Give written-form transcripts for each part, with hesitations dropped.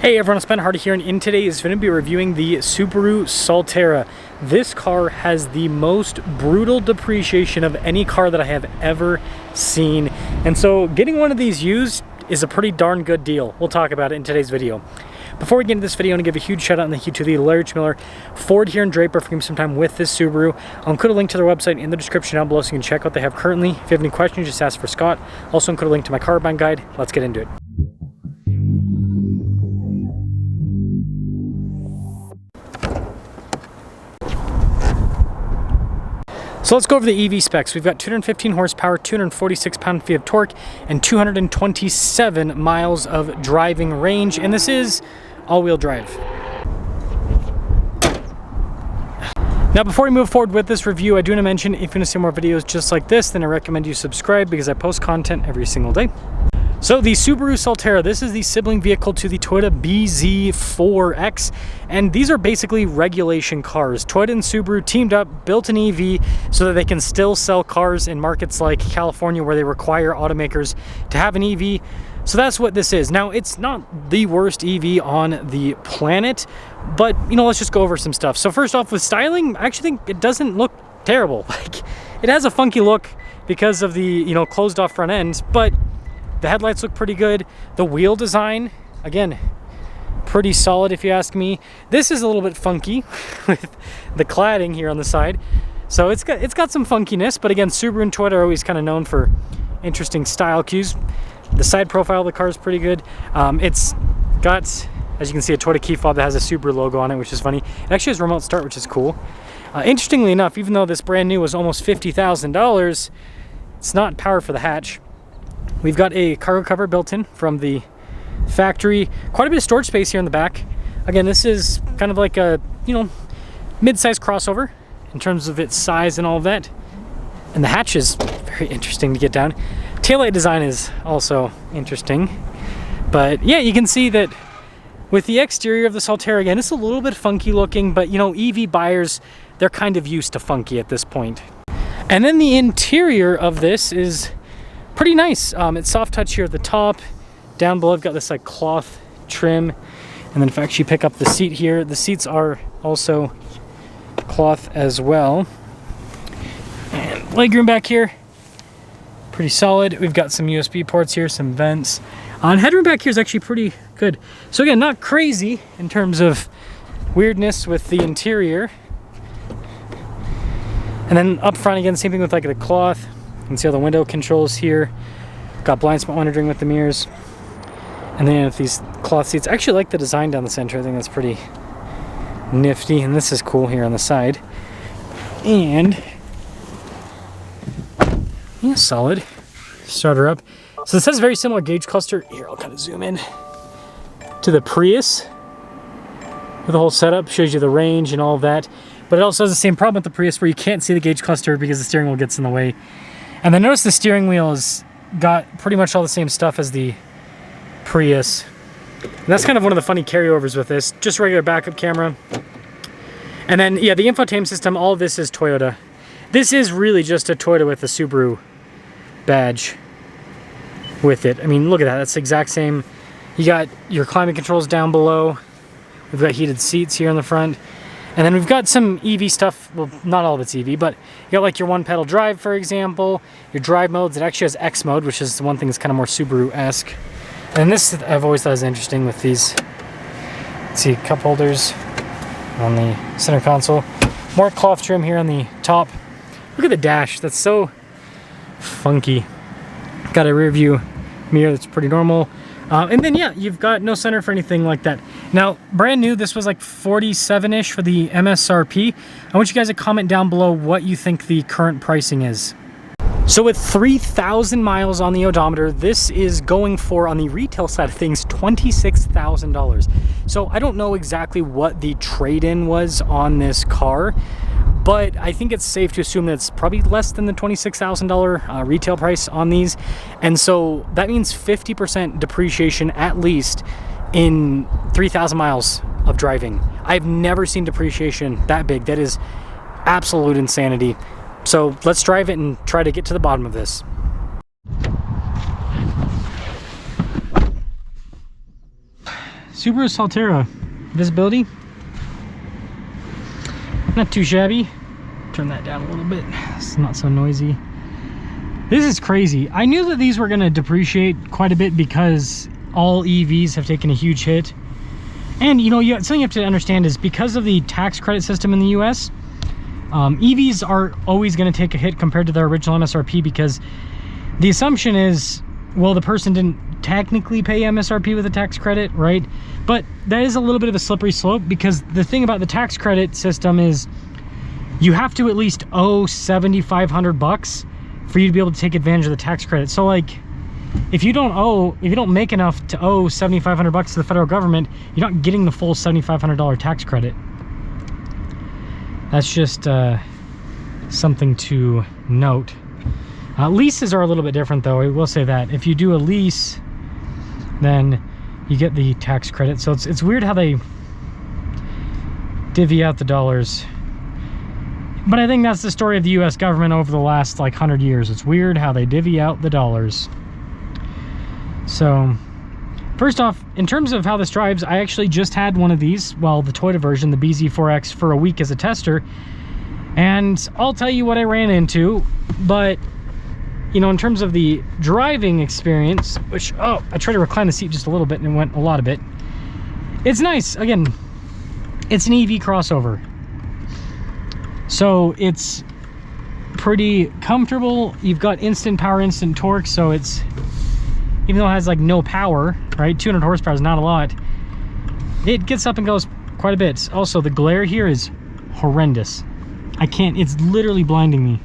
Hey everyone, it's Ben Hardy here, and in today's video, I'm going to be reviewing the Subaru Solterra. This car has the most brutal depreciation of any car that I have ever seen. And so getting one of these used is a pretty darn good deal. We'll talk about it in today's video. Before we get into this video, I want to give a huge shout out and thank you to the Larry Miller Ford here in Draper for giving me some time with this Subaru. I'll include a link to their website in the description down below so you can check out what they have currently. If you have any questions, just ask for Scott. Also include a link to my car buying guide. Let's get into it. So let's go over the EV specs. We've got 215 horsepower, 246 pound-feet of torque, and 227 miles of driving range. And this is all-wheel drive. Now, before we move forward with this review, I do want to mention if you want to see more videos just like this, then I recommend you subscribe because I post content every single day. So the Subaru Solterra, this is the sibling vehicle to the Toyota BZ4X, and these are basically regulation cars. Toyota and Subaru teamed up, built an EV so that they can still sell cars in markets like California where they require automakers to have an EV. So that's what this is. Now, it's not the worst EV on the planet, but let's just go over some stuff. So first off, with styling, I actually think it doesn't look terrible. Like, it has a funky look because of the closed off front end, but the headlights look pretty good. The wheel design, again, pretty solid if you ask me. This is a little bit funky with the cladding here on the side. So it's got some funkiness, but again, Subaru and Toyota are always kind of known for interesting style cues. The side profile of the car is pretty good. It's got, as you can see, a Toyota key fob that has a Subaru logo on it, which is funny. It actually has remote start, which is cool. Interestingly enough, even though this brand new was almost $50,000, it's not power for the hatch. We've got a cargo cover built in from the factory. Quite a bit of storage space here in the back. Again, this is kind of like a, mid-size crossover in terms of its size and all of that. And the hatch is very interesting to get down. Taillight design is also interesting. But yeah, you can see that with the exterior of the Solterra, again, it's a little bit funky looking, but EV buyers, they're kind of used to funky at this point. And then the interior of this is pretty nice. It's soft touch here at the top. Down below, I've got this like cloth trim. And then if I actually pick up the seat here, the seats are also cloth as well. And legroom back here, pretty solid. We've got some USB ports here, some vents. And headroom back here is actually pretty good. So again, not crazy in terms of weirdness with the interior. And then up front, again, same thing with like the cloth. You can see all the window controls here. Got blind spot monitoring with the mirrors. And then with these cloth seats, I actually like the design down the center. I think that's pretty nifty. And this is cool here on the side. And yeah, solid. Start her up. So this has a very similar gauge cluster. Here, I'll kind of zoom in to the Prius. With the whole setup, shows you the range and all of that. But it also has the same problem with the Prius where you can't see the gauge cluster because the steering wheel gets in the way. And then notice the steering wheel has got pretty much all the same stuff as the Prius. And that's kind of one of the funny carryovers with this. Just regular backup camera. And then, yeah, the infotainment system, all of this is Toyota. This is really just a Toyota with a Subaru badge with it. I mean, look at that. That's the exact same. You got your climate controls down below. We've got heated seats here in the front. And then we've got some EV stuff. Well, not all of it's EV, but you got like your one-pedal drive, for example. Your drive modes. It actually has X mode, which is the one thing that's kind of more Subaru-esque. And this I've always thought is interesting with these. Let's see, cup holders on the center console. More cloth trim here on the top. Look at the dash. That's so funky. Got a rear view mirror that's pretty normal. And then, yeah, you've got no center for anything like that. Now, brand new, this was like 47-ish for the MSRP. I want you guys to comment down below what you think the current pricing is. So with 3,000 miles on the odometer, this is going for, on the retail side of things, $26,000. So I don't know exactly what the trade-in was on this car, but I think it's safe to assume that it's probably less than the $26,000 retail price on these. And so that means 50% depreciation at least in 3,000 miles of driving. I've never seen depreciation that big. That is absolute insanity. So let's drive it and try to get to the bottom of this. Subaru Solterra. Visibility. Not too shabby. Turn that down a little bit. It's not so noisy. This is crazy. I knew that these were going to depreciate quite a bit because all EVs have taken a huge hit. And you know, something you have to understand is because of the tax credit system in the US, EVs are always going to take a hit compared to their original MSRP, because the assumption is, well, the person didn't technically pay MSRP with a tax credit, right? But that is a little bit of a slippery slope, because the thing about the tax credit system is you have to at least owe $7,500 for you to be able to take advantage of the tax credit. So like, if you don't make enough to owe $7,500 to the federal government, you're not getting the full $7,500 tax credit. That's just something to note. Leases are a little bit different, though. I will say that if you do a lease, then you get the tax credit. So it's weird how they divvy out the dollars. But I think that's the story of the US government over the last like 100 years. It's weird how they divvy out the dollars. So first off, in terms of how this drives, I actually just had one of these, well, the Toyota version, the BZ4X, for a week as a tester. And I'll tell you what I ran into, but you know, in terms of the driving experience, which, oh, I tried to recline the seat just a little bit and it went a lot of it. It's nice. Again, it's an EV crossover. So it's pretty comfortable. You've got instant power, instant torque, so it's, even though it has like no power, right? 200 horsepower is not a lot. It gets up and goes quite a bit. Also, the glare here is horrendous. I can't, it's literally blinding me.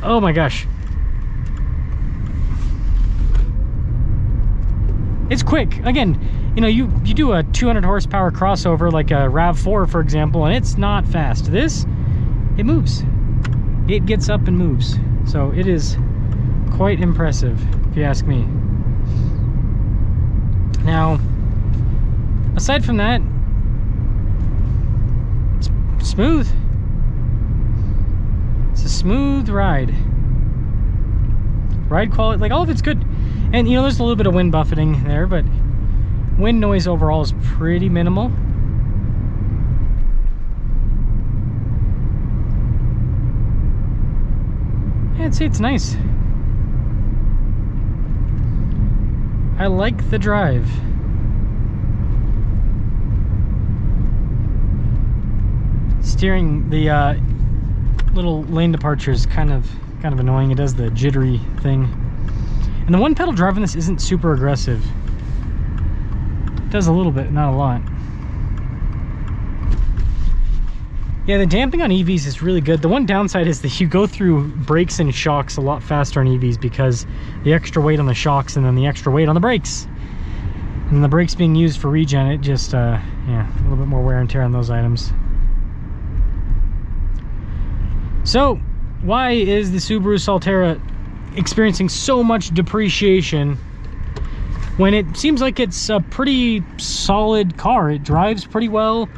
Oh my gosh. It's quick. Again, you know, you do a 200 horsepower crossover like a RAV4, for example, and it's not fast. This, it moves. It gets up and moves. So it is quite impressive, if you ask me. Now, aside from that, it's smooth. It's a smooth ride. Ride quality, like all of it's good. And you know, there's a little bit of wind buffeting there, but wind noise overall is pretty minimal. Yeah, I'd say it's nice. I like the drive. Steering, the little lane departure is kind of annoying. It does the jittery thing. And the one pedal drive on this isn't super aggressive. It does a little bit, not a lot. Yeah, the damping on EVs is really good. The one downside is that you go through brakes and shocks a lot faster on EVs because the extra weight on the shocks and then the extra weight on the brakes. And the brakes being used for regen, it just, yeah, a little bit more wear and tear on those items. So, why is the Subaru Solterra experiencing so much depreciation when it seems like it's a pretty solid car? It drives pretty well,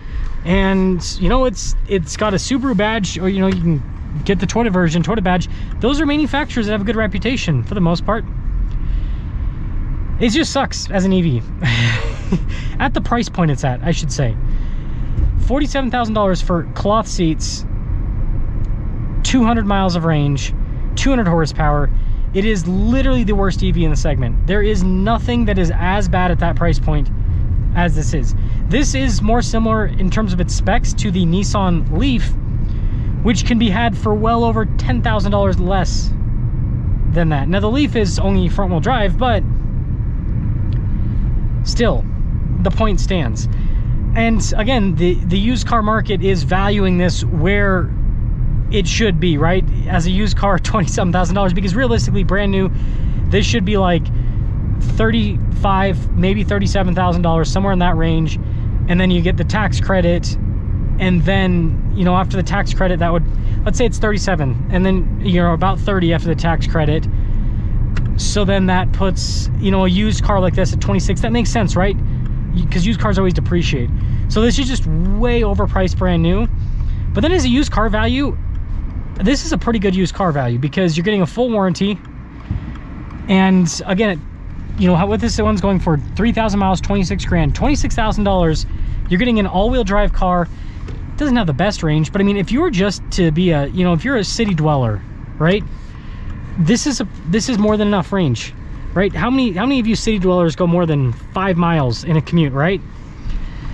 and you know, it's got a Subaru badge, or you know, you can get the Toyota version, Toyota badge. Those are manufacturers that have a good reputation for the most part. It just sucks as an EV. At the price point it's at, I should say. $47,000 for cloth seats, 200 miles of range, 200 horsepower. It is literally the worst EV in the segment. There is nothing that is as bad at that price point as this is. This is more similar in terms of its specs to the Nissan Leaf, which can be had for well over $10,000 less than that. Now the Leaf is only front wheel drive, but still, the point stands. And again, the used car market is valuing this where it should be, right? As a used car, $27,000, because realistically, brand new, this should be like $35,000, maybe $37,000, somewhere in that range. And then you get the tax credit, and then, you know, after the tax credit, that would, let's say it's 37, and then, you know, about 30 after the tax credit. So then that puts, you know, a used car like this at 26. That makes sense, right? Because used cars always depreciate. So this is just way overpriced brand new. But then as a used car value, this is a pretty good used car value, because you're getting a full warranty. And again, you know, what this one's going for, 3,000 miles, 26 grand, $26,000. You're getting an all-wheel drive car. It doesn't have the best range, but I mean, if you were just to be a, you know, if you're a city dweller, right? This is more than enough range, right? How many of you city dwellers go more than 5 miles in a commute, right?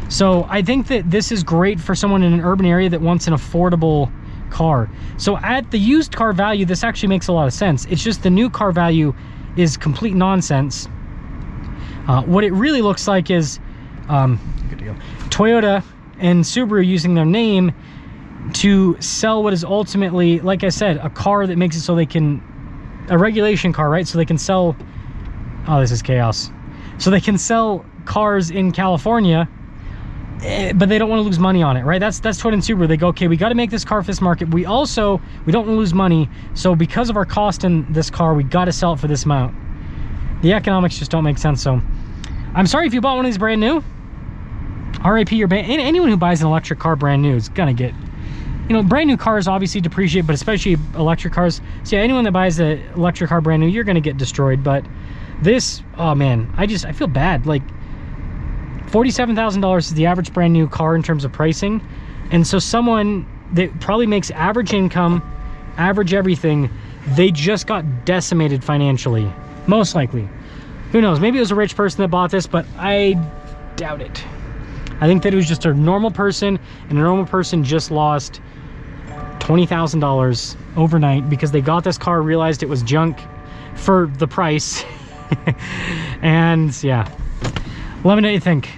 So I think that this is great for someone in an urban area that wants an affordable car. So at the used car value, this actually makes a lot of sense. It's just the new car value is complete nonsense. What it really looks like is good deal. Toyota and Subaru using their name to sell what is ultimately, like I said, a car that makes it so they can, a regulation car, right? So they can sell, oh, this is chaos. So they can sell cars in California, but they don't want to lose money on it, right? That's Toyota and Subaru. They go, okay, we got to make this car for this market. We don't want to lose money. So because of our cost in this car, we got to sell it for this amount. The economics just don't make sense. So I'm sorry if you bought one of these brand new. RIP your band. Anyone who buys an electric car brand new is gonna get, you know, brand new cars obviously depreciate, but especially electric cars. So yeah, anyone that buys an electric car brand new, you're gonna get destroyed. But this, oh man, I feel bad. Like $47,000 is the average brand new car in terms of pricing, and so someone that probably makes average income, average everything, they just got decimated financially, most likely. Who knows? Maybe it was a rich person that bought this, but I doubt it. I think that it was just a normal person, and a normal person just lost $20,000 overnight because they got this car, realized it was junk for the price. And yeah, let me know what you think.